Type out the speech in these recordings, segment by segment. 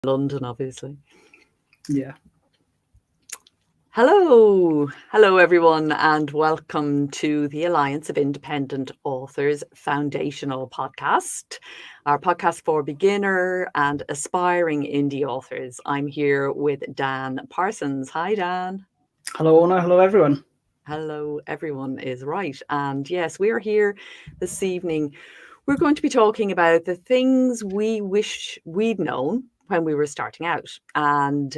London, obviously. Yeah. Hello everyone, and welcome to the Alliance of Independent Authors Foundational Podcast, our podcast for beginner and aspiring indie authors. I'm here with Dan Parsons. Hi, Dan. Hello, Orna. Hello, everyone. Hello, everyone is right. And yes, we are here this evening. We're going to be talking about the things we wish we'd known when we were starting out. And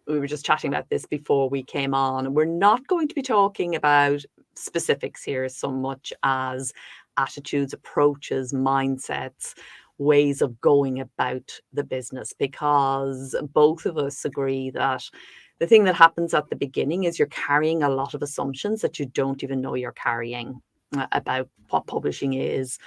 we were just chatting about this before we came on. We're not going to be talking about specifics here so much as attitudes, approaches, mindsets, ways of going about the business, because both of us agree that the thing that happens at the beginning is you're carrying a lot of assumptions that you don't even know you're carrying about what publishing is,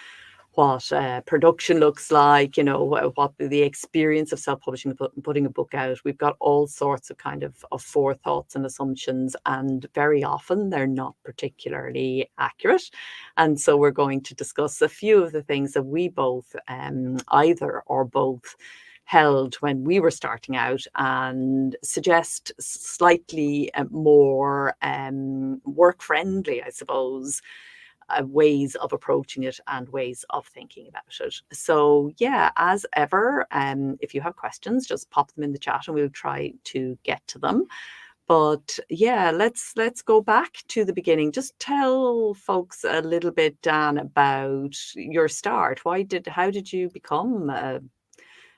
what production looks like, what the experience of self-publishing, putting a book out. We've got all sorts of kind of forethoughts and assumptions, and very often they're not particularly accurate. And so we're going to discuss a few of the things that we both, either or both, held when we were starting out, and suggest slightly more work friendly, I suppose, ways of approaching it and ways of thinking about it. So yeah, as ever, if you have questions, just pop them in the chat and we'll try to get to them. But yeah, let's go back to the beginning. Just tell folks a little bit, Dan, about your start. How did you become an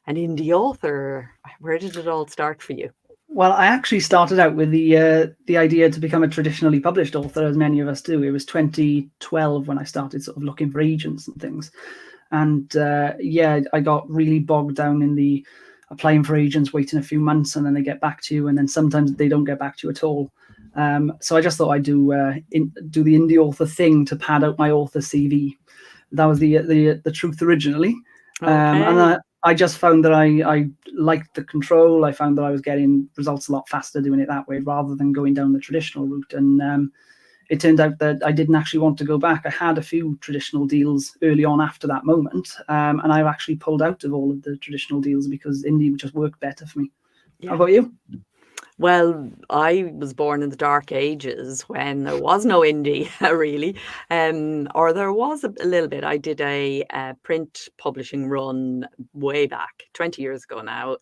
indie author? Where did it all start for you? Well, I actually started out with the idea to become a traditionally published author, as many of us do. It was 2012 when I started sort of looking for agents and things. And yeah, I got really bogged down in the applying for agents, waiting a few months, and then they get back to you, and then sometimes they don't get back to you at all. So I just thought I'd do the indie author thing to pad out my author CV. That was the truth originally. And I just found that I liked the control. I found that I was getting results a lot faster doing it that way rather than going down the traditional route. And it turned out that I didn't actually want to go back. I had a few traditional deals early on after that moment, and I've actually pulled out of all of the traditional deals because indie just worked better for me. Yeah. How about you? Well, I was born in the dark ages when there was no indie, really, or there was a little bit. I did a print publishing run way back, 20 years ago now,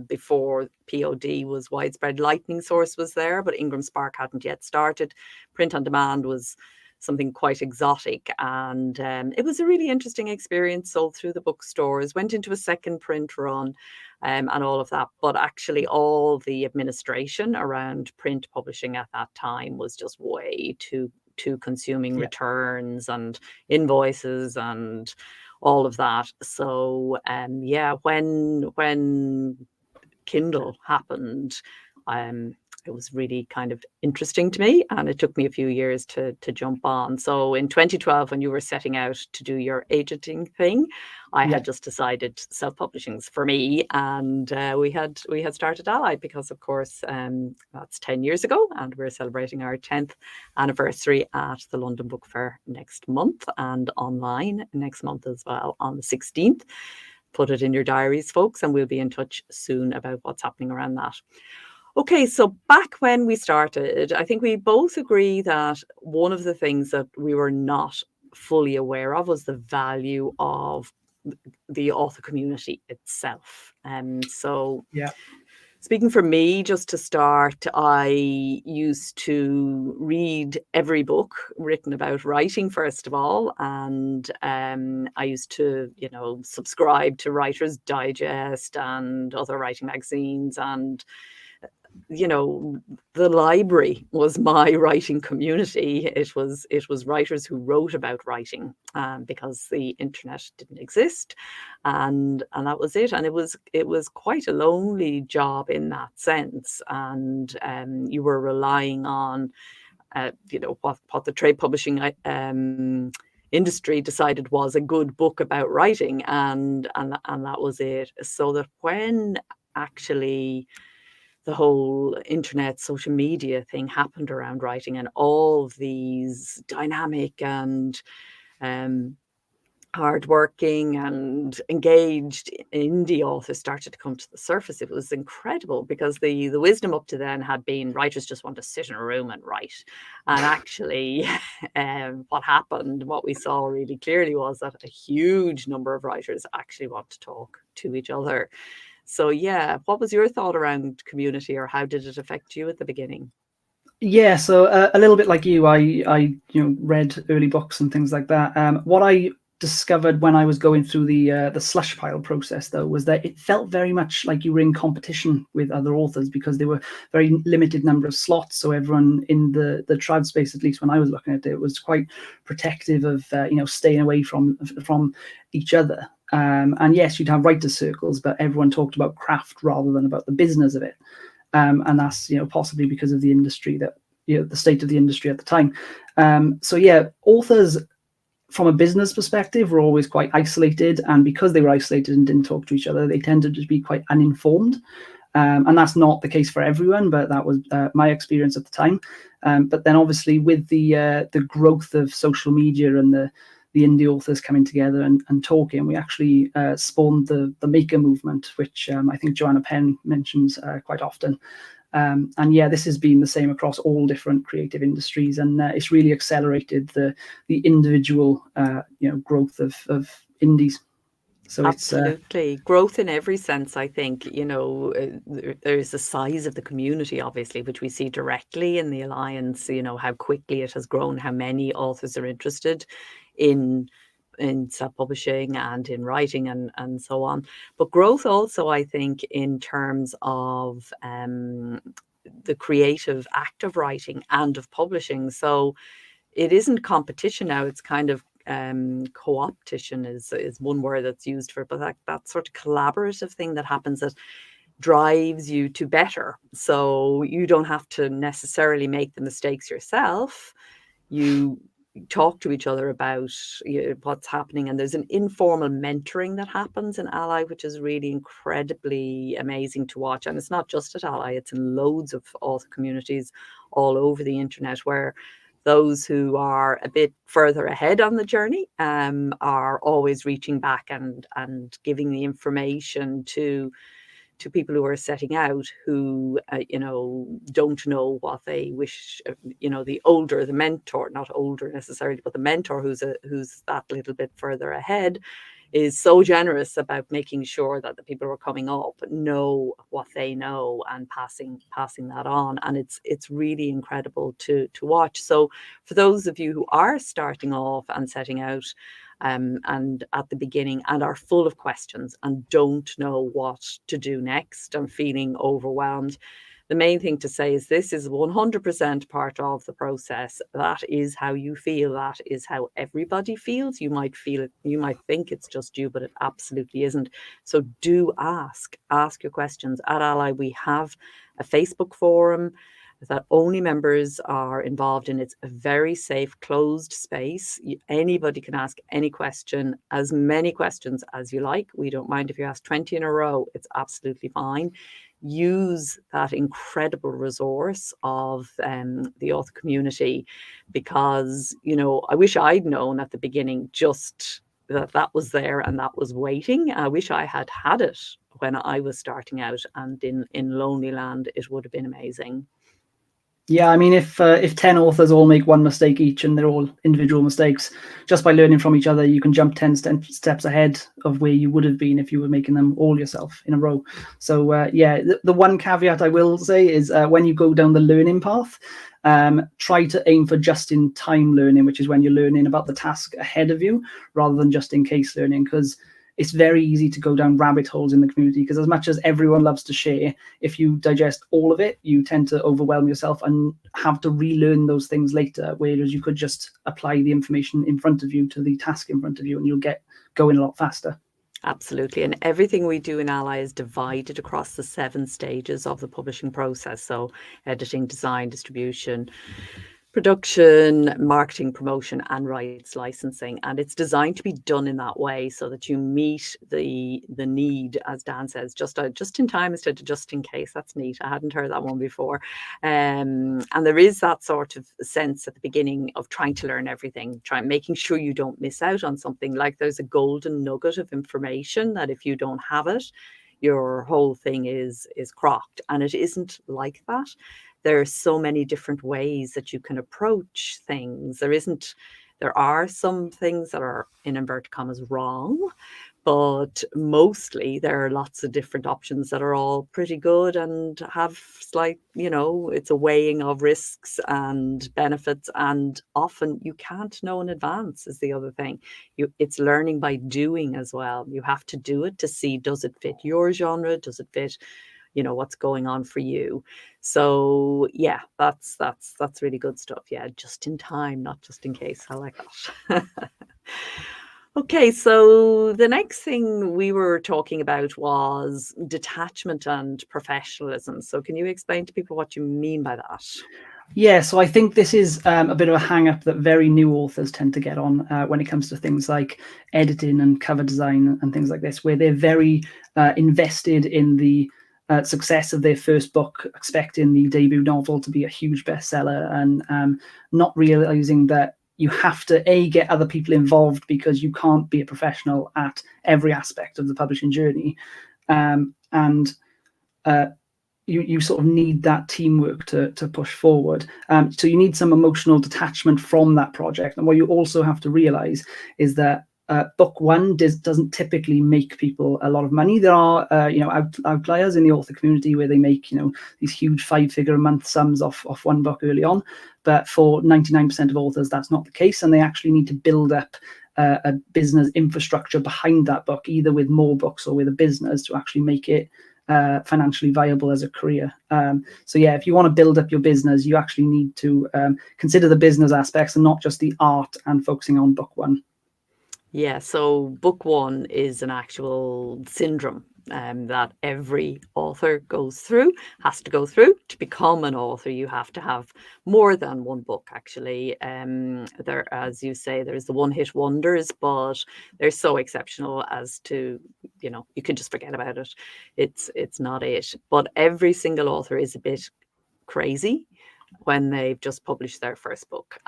before POD was widespread. Lightning Source was there, but Ingram Spark hadn't yet started. Print on demand was something quite exotic, and it was a really interesting experience. Sold through the bookstores, went into a second print run, and all of that. But actually, all the administration around print publishing at that time was just way too consuming, returns and invoices and all of that. So yeah, when Kindle happened, it was really kind of interesting to me, and it took me a few years to jump on. So in 2012, when you were setting out to do your agenting thing, I had just decided self-publishing's for me, and we had started ALLi because, of course, that's 10 years ago, and we're celebrating our 10th anniversary at the London Book Fair next month, and online next month as well on the 16th. Put it in your diaries, folks, and we'll be in touch soon about what's happening around that. Okay, so back when we started, I think we both agree that one of the things that we were not fully aware of was the value of the author community itself. So speaking for me, just to start, I used to read every book written about writing, first of all. And I used to, subscribe to Writer's Digest and other writing magazines. And the library was my writing community. It was writers who wrote about writing, because the internet didn't exist, and that was it. And it was quite a lonely job in that sense. And you were relying on what the trade publishing industry decided was a good book about writing, and that was it. So that when actually the whole internet, social media thing happened around writing, and all of these dynamic and hardworking and engaged indie authors started to come to the surface. It was incredible because the wisdom up to then had been writers just want to sit in a room and write. And actually, what happened, what we saw really clearly was that a huge number of writers actually want to talk to each other. So yeah, what was your thought around community, or how did it affect you at the beginning? Yeah, so a little bit like you, I read early books and things like that. What I discovered when I was going through the slush pile process, though, was that it felt very much like you were in competition with other authors because there were very limited number of slots. So everyone in the trad space, at least when I was looking at it, was quite protective of staying away from each other. And yes, you'd have writers' circles, but everyone talked about craft rather than about the business of it. And that's possibly because of the industry that the state of the industry at the time. So yeah, authors from a business perspective were always quite isolated, and because they were isolated and didn't talk to each other, they tended to be quite uninformed. And that's not the case for everyone, but that was my experience at the time. But then obviously with the growth of social media and the indie authors coming together and talking, we actually spawned the maker movement, which I think Joanna Penn mentions quite often. And yeah, this has been the same across all different creative industries, and it's really accelerated the individual growth of indies. So Absolutely. Growth in every sense, I think. There's the size of the community, obviously, which we see directly in the Alliance, how quickly it has grown, how many authors are interested in self-publishing and in writing and so on. But growth also, I think, in terms of the creative act of writing and of publishing. So it isn't competition now, it's kind of co-opetition is one word that's used for it, but that sort of collaborative thing that happens that drives you to better. So you don't have to necessarily make the mistakes yourself. You talk to each other about what's happening, and there's an informal mentoring that happens in ALLi, which is really incredibly amazing to watch. And it's not just at ALLi, it's in loads of author communities all over the internet, where those who are a bit further ahead on the journey are always reaching back and giving the information to people who are setting out, who don't know what they wish. The mentor, not older necessarily, but the mentor who's that little bit further ahead, is so generous about making sure that the people who are coming up know what they know and passing that on. And it's really incredible to watch. So for those of you who are starting off and setting out and at the beginning and are full of questions and don't know what to do next and feeling overwhelmed, the main thing to say is this is 100% part of the process. That is how you feel. That is how everybody feels. You might feel it, you might think it's just you, but it absolutely isn't. So do ask your questions. At ALLi, we have a Facebook forum that only members are involved in. It's a very safe, closed space. Anybody can ask any question, as many questions as you like. We don't mind if you ask 20 in a row. It's absolutely fine. Use that incredible resource of the author community, because I wish I'd known at the beginning just that was there and that was waiting. I wish I had it when I was starting out, and in Lonely Land it would have been amazing. Yeah, I mean, if 10 authors all make one mistake each and they're all individual mistakes, just by learning from each other, you can jump 10 steps ahead of where you would have been if you were making them all yourself in a row. So yeah, the one caveat I will say is when you go down the learning path, try to aim for just-in-time learning, which is when you're learning about the task ahead of you rather than just-in-case learning, because it's very easy to go down rabbit holes in the community, because as much as everyone loves to share, if you digest all of it, you tend to overwhelm yourself and have to relearn those things later, whereas you could just apply the information in front of you to the task in front of you and you'll get going a lot faster. Absolutely. And everything we do in ALLi is divided across the 7 stages of the publishing process. So editing, design, distribution, Production, marketing, promotion, and rights licensing, and it's designed to be done in that way so that you meet the need, as Dan says, just in time instead of just in case. That's neat. I hadn't heard that one before. And there is that sort of sense at the beginning of trying to learn everything, making sure you don't miss out on something. Like there's a golden nugget of information that if you don't have it, your whole thing is crocked, and it isn't like that. There are so many different ways that you can approach things. There are some things that are, in inverted commas, wrong, but mostly there are lots of different options that are all pretty good and have slight, it's a weighing of risks and benefits, and often you can't know in advance is the other thing. It's learning by doing as well. You have to do it to see, does it fit your genre? Does it fit what's going on for you? So yeah, that's really good stuff. Yeah, just in time, not just in case. I like that. Okay, so the next thing we were talking about was detachment and professionalism. So can you explain to people what you mean by that? Yeah, so I think this is a bit of a hang-up that very new authors tend to get on when it comes to things like editing and cover design and things like this, where they're very invested in the success of their first book, expecting the debut novel to be a huge bestseller, and not realizing that you have to get other people involved, because you can't be a professional at every aspect of the publishing journey, and you sort of need that teamwork to push forward. So you need some emotional detachment from that project. And what you also have to realize is that book one doesn't typically make people a lot of money. There are outliers in the author community where they make these huge 5-figure a month sums off one book early on, but for 99% of authors that's not the case, and they actually need to build up a business infrastructure behind that book, either with more books or with a business, to actually make it financially viable as a career. So yeah, if you want to build up your business, you actually need to consider the business aspects and not just the art, and focusing on book one. Yeah, so book one is an actual syndrome that every author has to go through. To become an author, you have to have more than one book, actually. There, as you say, there's the one-hit wonders, but they're so exceptional as to, you can just forget about it. It's not it. But every single author is a bit crazy when they've just published their first book,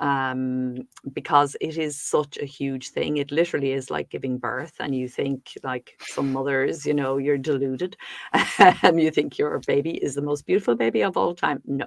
because it is such a huge thing. It literally is like giving birth, and you think, like some mothers, you're deluded. You think your baby is the most beautiful baby of all time. No.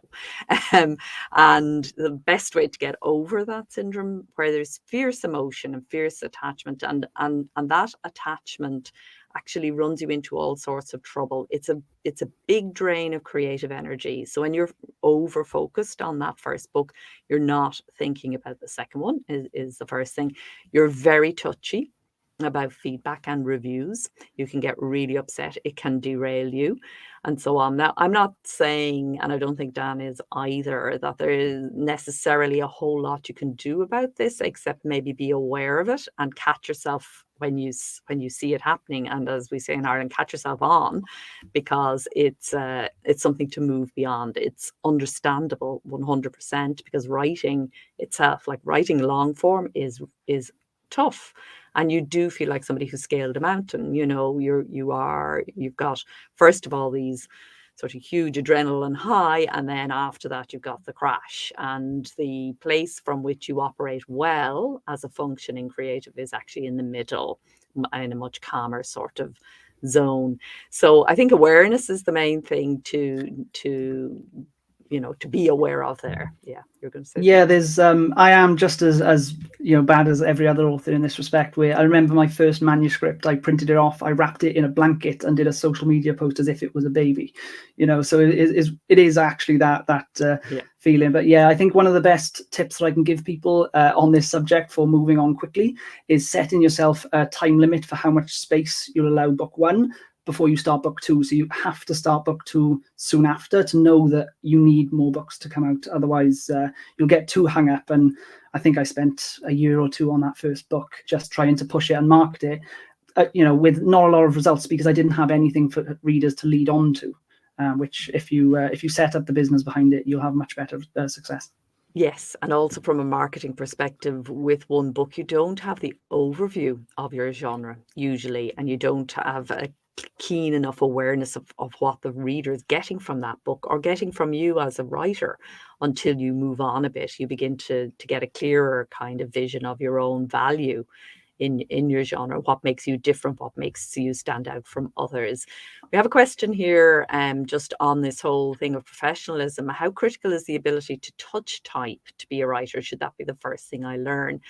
And the best way to get over that syndrome, where there's fierce emotion and fierce attachment, and that attachment actually runs you into all sorts of trouble. It's a big drain of creative energy. So when you're over focused on that first book, you're not thinking about the second one, is the first thing. You're very touchy about feedback and reviews. You can get really upset. It can derail you, and so on. Now, I'm not saying, and I don't think Dan is either, that there is necessarily a whole lot you can do about this, except maybe be aware of it and catch yourself when you see it happening. And as we say in Ireland, catch yourself on, because it's something to move beyond. It's understandable 100%, because writing itself, like writing long form, is tough. And you do feel like somebody who scaled a mountain. You've got, first of all, these sort of huge adrenaline high, and then after that you've got the crash. And the place from which you operate well as a functioning creative is actually in the middle, in a much calmer sort of zone. So I think awareness is the main thing to be aware of there. Yeah, you're going to say. Yeah, there's I am just as bad as every other author in this respect, where I remember my first manuscript, I printed it off, I wrapped it in a blanket and did a social media post as if it was a baby, so it is actually that feeling. But yeah, I think one of the best tips that I can give people on this subject for moving on quickly is setting yourself a time limit for how much space you'll allow book one before you start book two. So you have to start book two soon after to know that you need more books to come out. Otherwise, you'll get too hung up. And I think I spent a year or two on that first book just trying to push it and market it, with not a lot of results, because I didn't have anything for readers to lead on to, which if you set up the business behind it, you'll have much better success. Yes, and also from a marketing perspective, with one book, you don't have the overview of your genre usually, and you don't have a keen enough awareness of what the reader is getting from that book or getting from you as a writer until you move on a bit. You begin to get a clearer kind of vision of your own value in your genre, what makes you different, what makes you stand out from others. We have a question here just on this whole thing of professionalism. How critical is the ability to touch type to be a writer? Should that be the first thing I learn?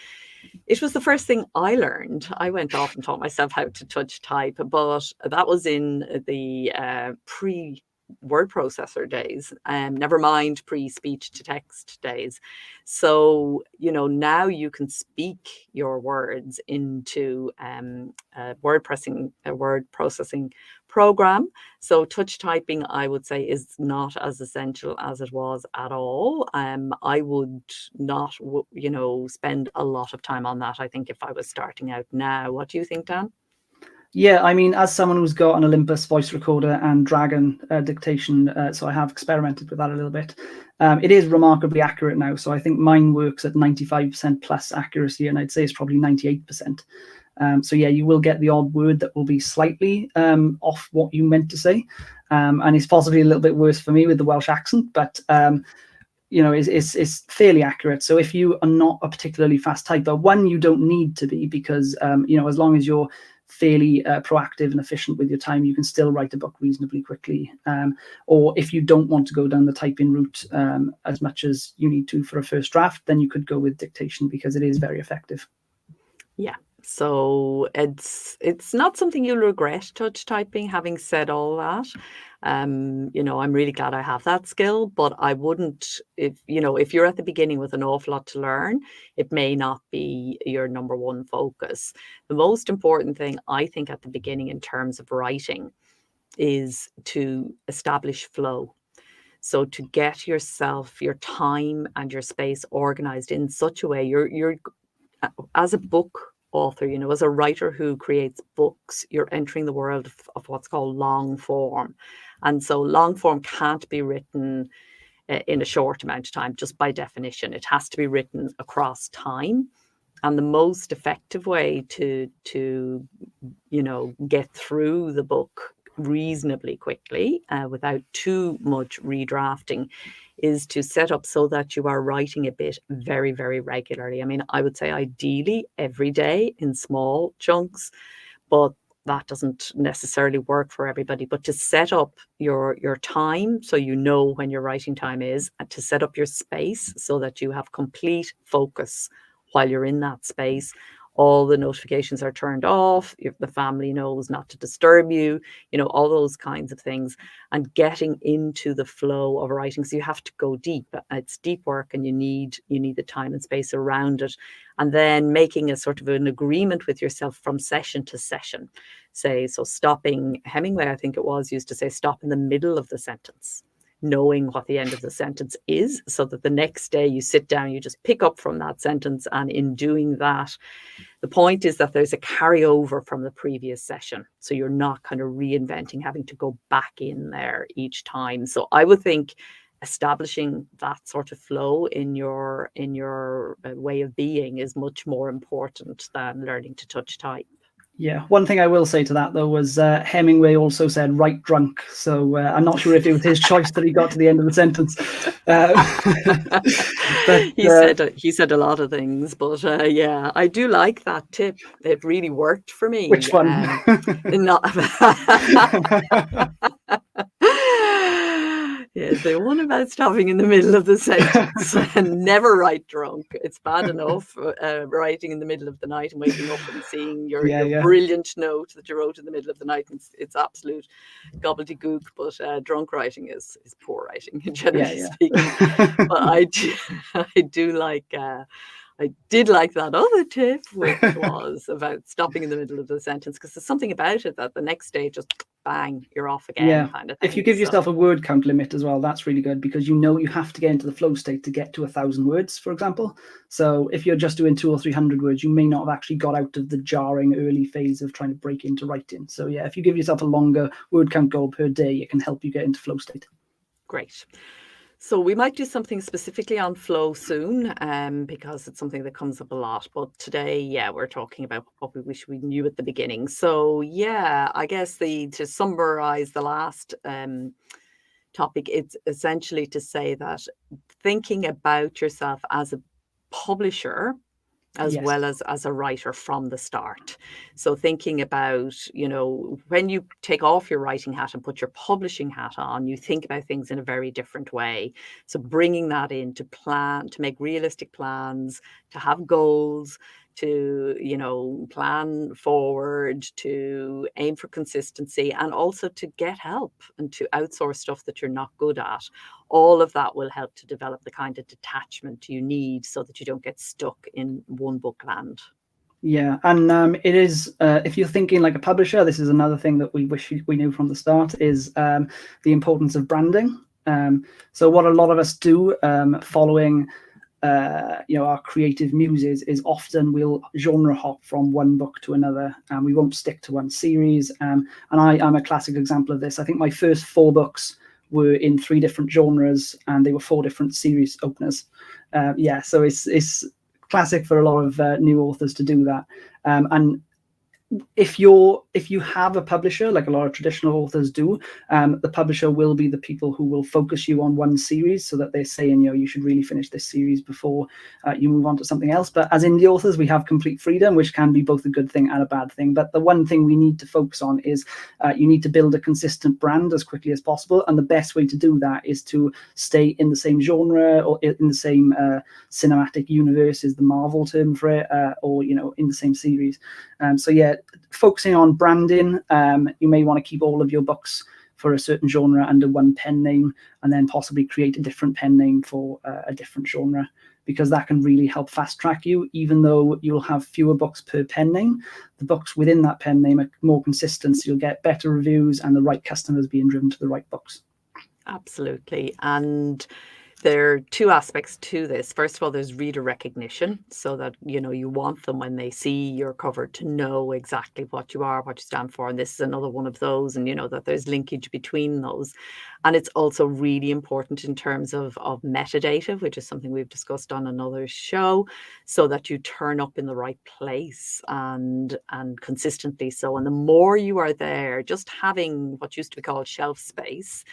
It was the first thing I learned. I went off and taught myself how to touch type, but that was in the pre word processor days, never mind pre-speech to text days. So, you know, now you can speak your words into a word processing program. So touch typing, I would say, is not as essential as it was at all. I would not, you know, spend a lot of time on that, I think, if I was starting out now. What do you think, Dan? Yeah, I mean, as someone who's got an Olympus voice recorder and Dragon dictation, so I have experimented with that a little bit. It is remarkably accurate now. So I think mine works at 95% plus accuracy, and I'd say it's probably 98%. So yeah, you will get the odd word that will be slightly off what you meant to say. And it's possibly a little bit worse for me with the Welsh accent, but you know, it's fairly accurate. So if you are not a particularly fast typer, one, you don't need to be, because you know, as long as you're fairly proactive and efficient with your time, you can still write a book reasonably quickly. Or if you don't want to go down the typing route as much as you need to for a first draft, then you could go with dictation, because it is very effective. Yeah. So it's not something you'll regret, touch typing. Having said all that, you know, I'm really glad I have that skill, but I wouldn't, if you're at the beginning with an awful lot to learn, it may not be your number one focus. The most important thing, I think, at the beginning in terms of writing is to establish flow. So to get yourself, your time and your space organized in such a way, you're as a book author, you know, as a writer who creates books, you're entering the world of what's called long form. And so long form can't be written in a short amount of time, just by definition. It has to be written across time. And the most effective way to you know, get through the book reasonably quickly without too much redrafting is to set up so that you are writing a bit very, very regularly. I mean, I would say ideally every day in small chunks, but that doesn't necessarily work for everybody. But to set up your time so you know when your writing time is, and to set up your space so that you have complete focus while you're in that space. All the notifications are turned off. If the family knows not to disturb you, you know, all those kinds of things, and getting into the flow of writing. So you have to go deep. It's deep work, and you need the time and space around it. And then making a sort of an agreement with yourself from session to session. So stopping, Hemingway, I think it was, used to say, stop in the middle of the sentence, knowing what the end of the sentence is, so that the next day you sit down, you just pick up from that sentence. And in doing that, the point is that there's a carryover from the previous session. So you're not kind of reinventing, having to go back in there each time. So I would think establishing that sort of flow in your way of being is much more important than learning to touch type. Yeah, one thing I will say to that, though, was Hemingway also said "write drunk," so I'm not sure if it was his choice that he got to the end of the sentence. But he said a lot of things, but yeah, I do like that tip. It really worked for me. Which one? Yeah, the one about stopping in the middle of the sentence and never write drunk. It's bad enough writing in the middle of the night and waking up and seeing your brilliant note that you wrote in the middle of the night. It's absolute gobbledygook, but drunk writing is poor writing, generally speaking. But I do like. I did like that other tip, which was about stopping in the middle of the sentence, because there's something about it that the next day just bang, you're off again, kind of thing. If you give yourself a word count limit as well, that's really good, because you know you have to get into the flow state to get to 1,000 words, for example. So if you're just doing 200 or 300 words, you may not have actually got out of the jarring early phase of trying to break into writing. So yeah, if you give yourself a longer word count goal per day, it can help you get into flow state. Great. So we might do something specifically on flow soon, because it's something that comes up a lot. But today, yeah, we're talking about what we wish we knew at the beginning. So yeah, I guess to summarize the last topic, it's essentially to say that thinking about yourself as a publisher as Yes. well as a writer from the start. So thinking about, when you take off your writing hat and put your publishing hat on, you think about things in a very different way. So bringing that in to plan, to make realistic plans, to have goals, to, plan forward, to aim for consistency, and also to get help and to outsource stuff that you're not good at. All of that will help to develop the kind of detachment you need so that you don't get stuck in one book land. Yeah, and it is, if you're thinking like a publisher, this is another thing that we wish we knew from the start, is the importance of branding. So what a lot of us do, following our creative muses, is often we'll genre hop from one book to another, and we won't stick to one series. And I'm a classic example of this. I think my first 4 books were in 3 different genres, and they were 4 different series openers. So it's classic for a lot of new authors to do that. And if you have a publisher, like a lot of traditional authors do, the publisher will be the people who will focus you on one series, so that they're saying, you should really finish this series before you move on to something else. But as indie authors, we have complete freedom, which can be both a good thing and a bad thing. But the one thing we need to focus on is you need to build a consistent brand as quickly as possible. And the best way to do that is to stay in the same genre, or in the same cinematic universe is the Marvel term for it, or in the same series. So yeah, focusing on branding, you may want to keep all of your books for a certain genre under one pen name, and then possibly create a different pen name for a different genre, because that can really help fast track you. Even though you'll have fewer books per pen name, the books within that pen name are more consistent, so you'll get better reviews and the right customers being driven to the right books. Absolutely. And there are 2 aspects to this. First of all, there's reader recognition, so that you want them, when they see your cover, to know exactly what you are, what you stand for. And this is another one of those, and that there's linkage between those. And it's also really important in terms of metadata, which is something we've discussed on another show, so that you turn up in the right place and consistently so. And the more you are there, just having what used to be called shelf space,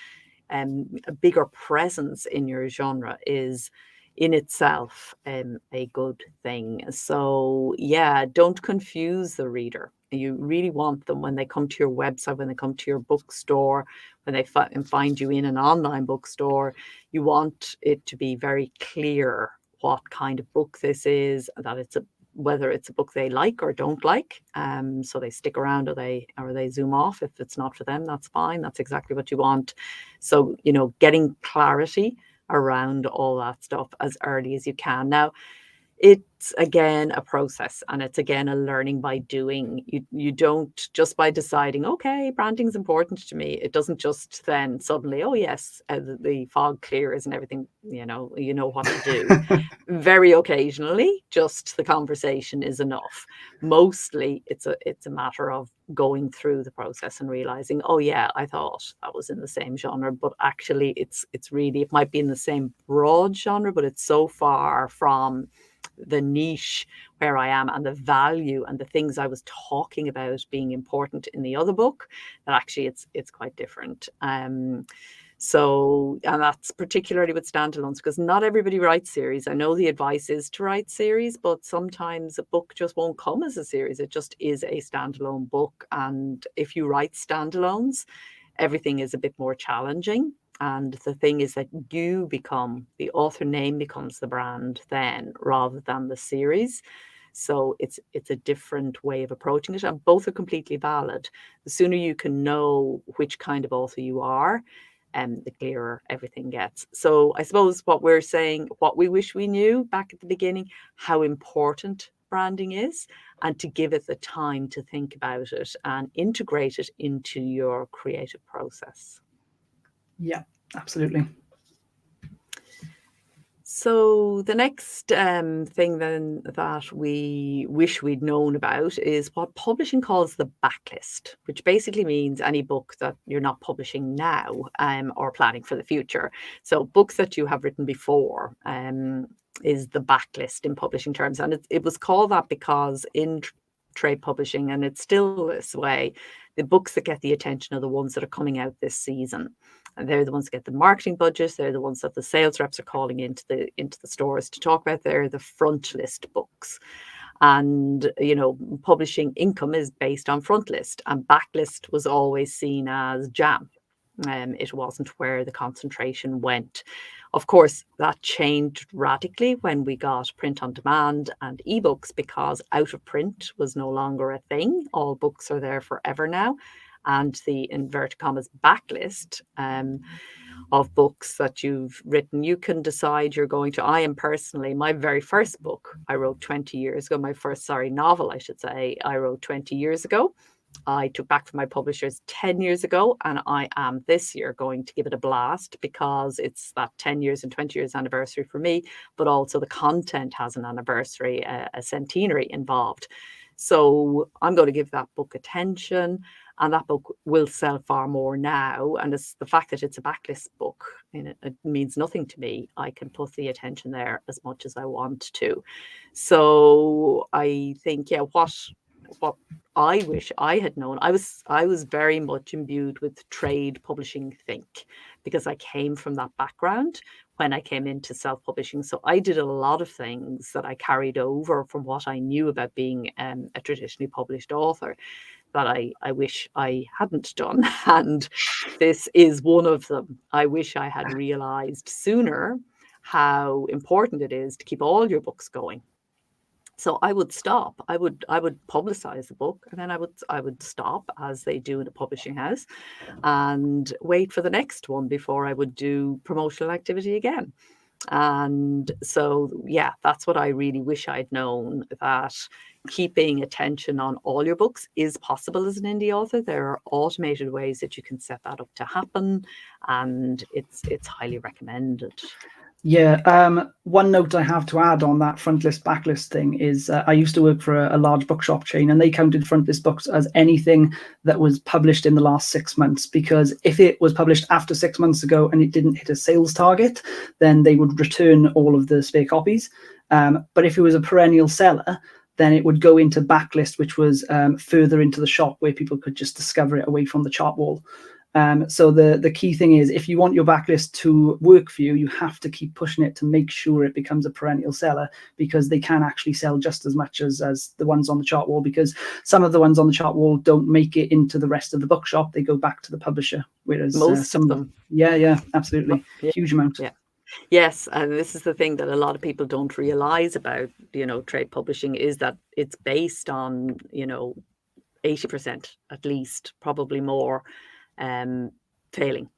a bigger presence in your genre, is in itself a good thing. So yeah, don't confuse the reader. You really want them, when they come to your website, when they come to your bookstore, when they find you in an online bookstore, you want it to be very clear what kind of book this is, that whether it's a book they like or don't like, so they stick around, or they zoom off. If it's not for them, that's fine. That's exactly what you want. So getting clarity around all that stuff as early as you can. Now, it's again a process, and it's again a learning by doing. You don't, just by deciding, okay, branding's important to me, it doesn't just then suddenly, oh yes, the fog clears and everything, you know what to do. Very occasionally, just the conversation is enough. Mostly it's a matter of going through the process and realizing, oh yeah, I thought that was in the same genre, but actually it's really, it might be in the same broad genre, but it's so far from the niche where I am, and the value and the things I was talking about being important in the other book, that actually it's quite different. So, and that's particularly with standalones, because not everybody writes series. I know the advice is to write series, but sometimes a book just won't come as a series. It just is a standalone book. And if you write standalones, everything is a bit more challenging. And the thing is that the author name becomes the brand then, rather than the series. So it's a different way of approaching it, and both are completely valid. The sooner you can know which kind of author you are, the clearer everything gets. So I suppose what we're saying, what we wish we knew back at the beginning, how important branding is, and to give it the time to think about it and integrate it into your creative process. Yeah, absolutely. So the next thing then that we wish we'd known about is what publishing calls the backlist, which basically means any book that you're not publishing now or planning for the future. So books that you have written before is the backlist in publishing terms. And it was called that because in trade publishing, and it's still this way, the books that get the attention are the ones that are coming out this season. And they're the ones that get the marketing budgets. They're the ones that the sales reps are calling into the stores to talk about. They're the front list books. And, publishing income is based on front list, and backlist was always seen as jam. It wasn't where the concentration went. Of course, that changed radically when we got print on demand and ebooks, because out of print was no longer a thing. All books are there forever now. And the inverted commas backlist of books that you've written, you can decide you're going to. I am personally, my very first book I wrote 20 years ago, novel, I should say, I wrote 20 years ago. I took back from my publishers 10 years ago, and I am this year going to give it a blast because it's that 10 years and 20 years anniversary for me, but also the content has an anniversary, a centenary involved. So I'm going to give that book attention, and that book will sell far more now. And it's the fact that it's a backlist book, and it means nothing to me. I can put the attention there as much as I want to. So I think, what I wish I had known, I was very much imbued with trade publishing think, because I came from that background when I came into self-publishing. So I did a lot of things that I carried over from what I knew about being a traditionally published author that I wish I hadn't done. And this is one of them. I wish I had realized sooner how important it is to keep all your books going. So I would stop. I would publicize the book, and then I would stop, as they do in a publishing house, and wait for the next one before I would do promotional activity again. And so, yeah, that's what I really wish I'd known, that keeping attention on all your books is possible as an indie author. There are automated ways that you can set that up to happen, and it's highly recommended. Yeah, one note I have to add on that front list, backlist thing is I used to work for a large bookshop chain, and they counted front list books as anything that was published in the last 6 months, because if it was published after 6 months ago and it didn't hit a sales target, then they would return all of the spare copies. But if it was a perennial seller, then it would go into backlist, which was further into the shop where people could just discover it away from the chart wall. So the key thing is, if you want your backlist to work for you, you have to keep pushing it to make sure it becomes a perennial seller, because they can actually sell just as much as the ones on the chart wall, because some of the ones on the chart wall don't make it into the rest of the bookshop. They go back to the publisher, whereas Most of them. Yeah, absolutely. Yeah. Huge amount. Yeah. Yes, and this is the thing that a lot of people don't realize about, trade publishing, is that it's based on, 80% at least, probably more, failing.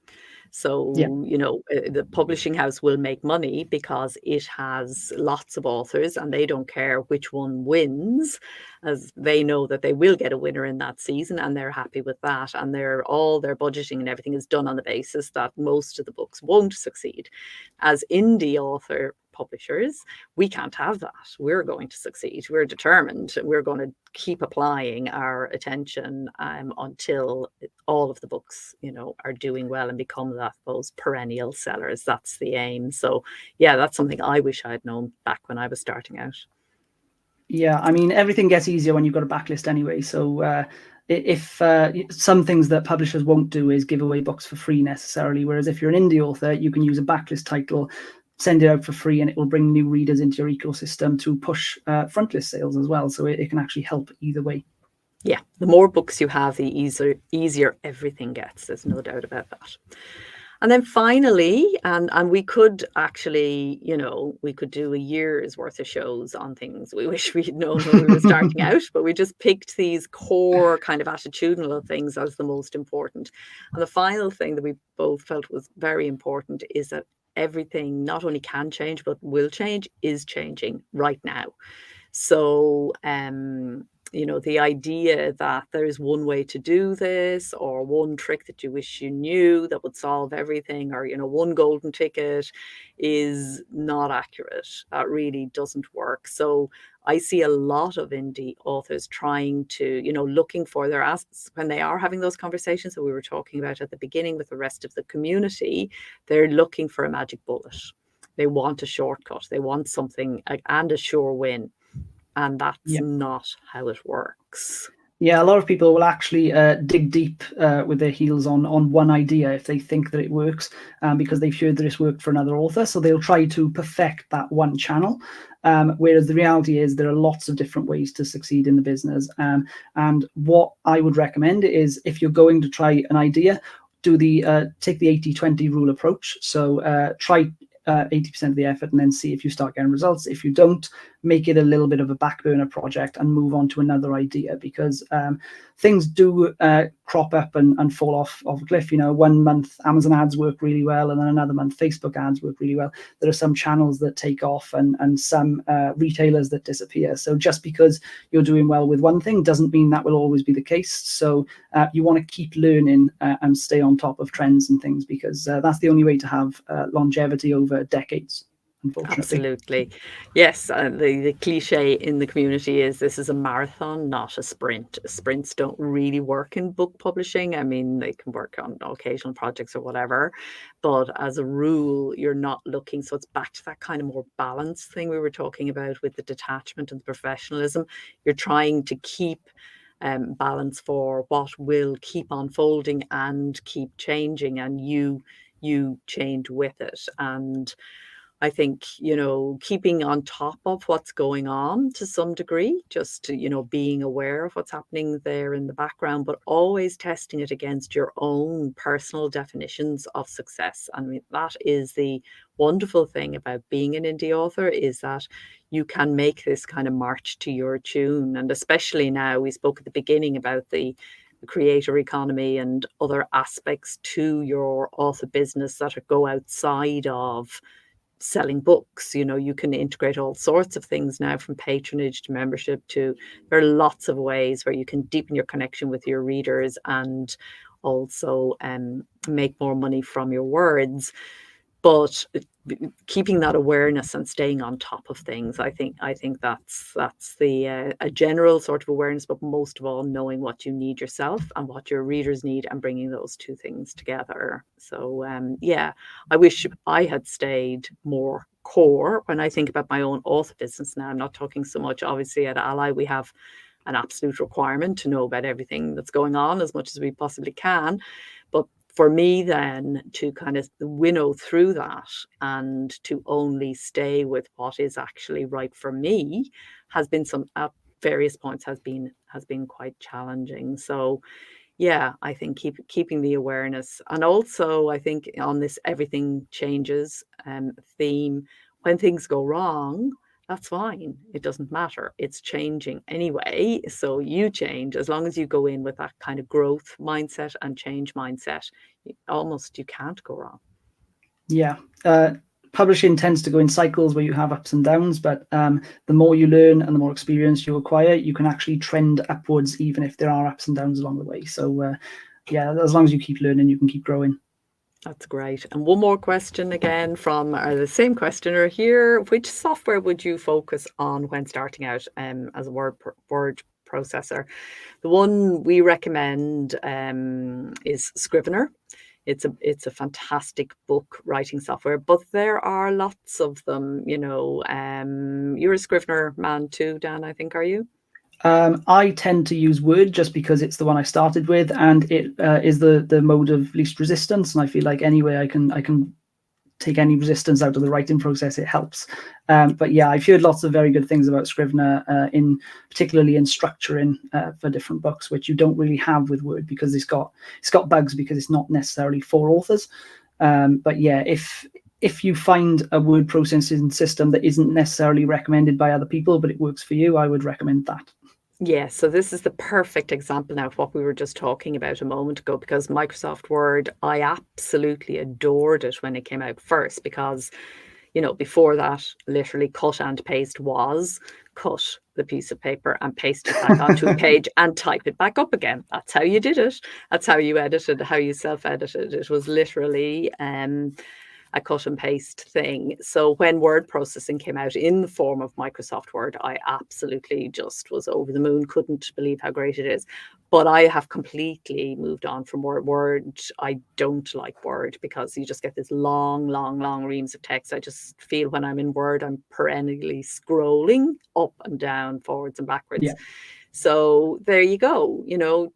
So, Yeah. The publishing house will make money because it has lots of authors, and they don't care which one wins, as they know that they will get a winner in that season, and they're happy with that. And all their budgeting and everything is done on the basis that most of the books won't succeed. As indie author publishers, we can't have that. We're going to succeed. We're determined. We're going to keep applying our attention until all of the books, are doing well and become those perennial sellers. That's the aim. So, yeah, that's something I wish I had known back when I was starting out. Yeah, I mean, everything gets easier when you've got a backlist anyway. So if some things that publishers won't do is give away books for free necessarily, whereas if you're an indie author, you can use a backlist title, send it out for free, and it will bring new readers into your ecosystem to push frontlist sales as well. So it can actually help either way. Yeah, the more books you have, the easier everything gets. There's no doubt about that. And then finally, and we could actually, we could do a year's worth of shows on things we wish we'd known when we were starting out, but we just picked these core kind of attitudinal things as the most important. And the final thing that we both felt was very important is that everything not only can change, but will change, is changing right now. So the idea that there's one way to do this, or one trick that you wish you knew that would solve everything, or, one golden ticket, is not accurate. That really doesn't work. So I see a lot of indie authors trying to, looking for their assets when they are having those conversations that we were talking about at the beginning with the rest of the community. They're looking for a magic bullet. They want a shortcut. They want something and a sure win. And that's Yeah. not how it works. Yeah, a lot of people will actually dig deep with their heels on one idea if they think that it works, because they've heard that it's worked for another author. So they'll try to perfect that one channel. Whereas the reality is there are lots of different ways to succeed in the business. And what I would recommend is, if you're going to try an idea, take the 80-20 rule approach. So try 80% of the effort and then see if you start getting results. If you don't, make it a little bit of a back burner project and move on to another idea, because things do crop up and fall off a cliff. 1 month Amazon ads work really well, and then another month Facebook ads work really well. There are some channels that take off and some retailers that disappear. So just because you're doing well with one thing doesn't mean that will always be the case. So you want to keep learning and stay on top of trends and things, because that's the only way to have longevity over decades. Absolutely. Yes. The cliche in the community is this is a marathon, not a sprint. Sprints don't really work in book publishing. I mean, they can work on occasional projects or whatever, but as a rule, you're not looking. So it's back to that kind of more balanced thing we were talking about with the detachment and the professionalism. You're trying to keep balance for what will keep unfolding and keep changing, and you change with it. And I think, keeping on top of what's going on to some degree, just to, being aware of what's happening there in the background, but always testing it against your own personal definitions of success. I mean, that is the wonderful thing about being an indie author, is that you can make this kind of march to your tune. And especially now, we spoke at the beginning about the creator economy and other aspects to your author business that go outside of selling books. You can integrate all sorts of things now, from patronage to membership to, there are lots of ways where you can deepen your connection with your readers and also make more money from your words. But keeping that awareness and staying on top of things, I think that's the a general sort of awareness, but most of all knowing what you need yourself and what your readers need, and bringing those two things together. So I wish I had stayed more core when I think about my own author business now. I'm not talking so much, obviously at ALLi we have an absolute requirement to know about everything that's going on as much as we possibly can, but for me then to kind of winnow through that and to only stay with what is actually right for me has been at various points has been quite challenging. So I think keeping the awareness, and also I think on this everything changes theme, when things go wrong, that's fine. It doesn't matter. It's changing anyway. So you change as long as you go in with that kind of growth mindset and change mindset. You can't go wrong. Yeah. Publishing tends to go in cycles where you have ups and downs, but the more you learn and the more experience you acquire, you can actually trend upwards even if there are ups and downs along the way. So as long as you keep learning, you can keep growing. That's great. And one more question again from the same questioner here. Which software would you focus on when starting out as a word processor? The one we recommend is Scrivener. It's a fantastic book writing software, but there are lots of them. You're a Scrivener man too, Dan, I think, are you? I tend to use Word just because it's the one I started with, and it is the mode of least resistance. And I feel like any way I can take any resistance out of the writing process, it helps. But yeah, I've heard lots of very good things about Scrivener, particularly in structuring for different books, which you don't really have with Word, because it's got bugs because it's not necessarily for authors. But yeah, if you find a word processing system that isn't necessarily recommended by other people, but it works for you, I would recommend that. Yeah, so this is the perfect example now of what we were just talking about a moment ago, because Microsoft Word, I absolutely adored it when it came out first, because before that, literally cut and paste was cut the piece of paper and paste it back onto a page and type it back up again. That's how you did it. That's how you edited, how you self-edited. It was literally a cut and paste thing. So when word processing came out in the form of Microsoft Word, I absolutely just was over the moon, couldn't believe how great it is. But I have completely moved on from Word. I don't like Word because you just get this long, long, long reams of text. I just feel when I'm in Word, I'm perennially scrolling up and down, forwards and backwards. Yeah. So there you go,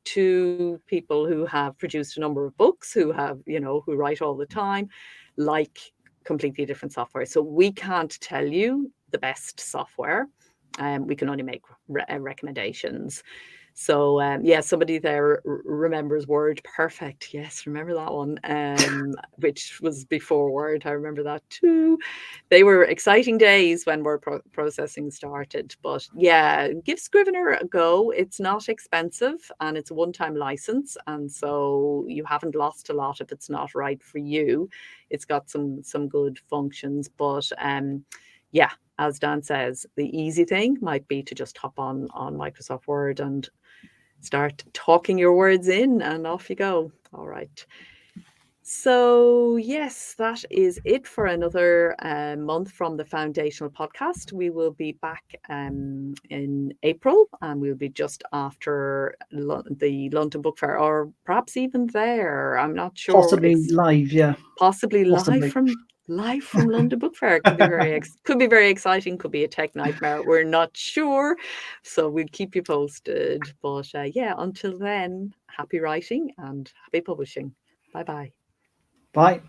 two people who have produced a number of books, who have, who write all the time, like completely different software. So we can't tell you the best software. We can only make recommendations. So somebody there remembers Word perfect. Yes, remember that one, which was before Word. I remember that too. They were exciting days when word processing started. But yeah, give Scrivener a go. It's not expensive and it's a one-time license. And so you haven't lost a lot if it's not right for you. It's got some good functions. But yeah, as Dan says, the easy thing might be to just hop on Microsoft Word and start talking your words in, and off you go. All right. So yes, that is it for another month from the Foundational Podcast. We will be back in April, and we'll be just after the London Book Fair, or perhaps even there. I'm not sure. Possibly live, yeah. Possibly live from London Book Fair. Could be very exciting. Could be a tech nightmare. We're not sure, so we'll keep you posted. But until then, happy writing and happy publishing. Bye-bye. Bye.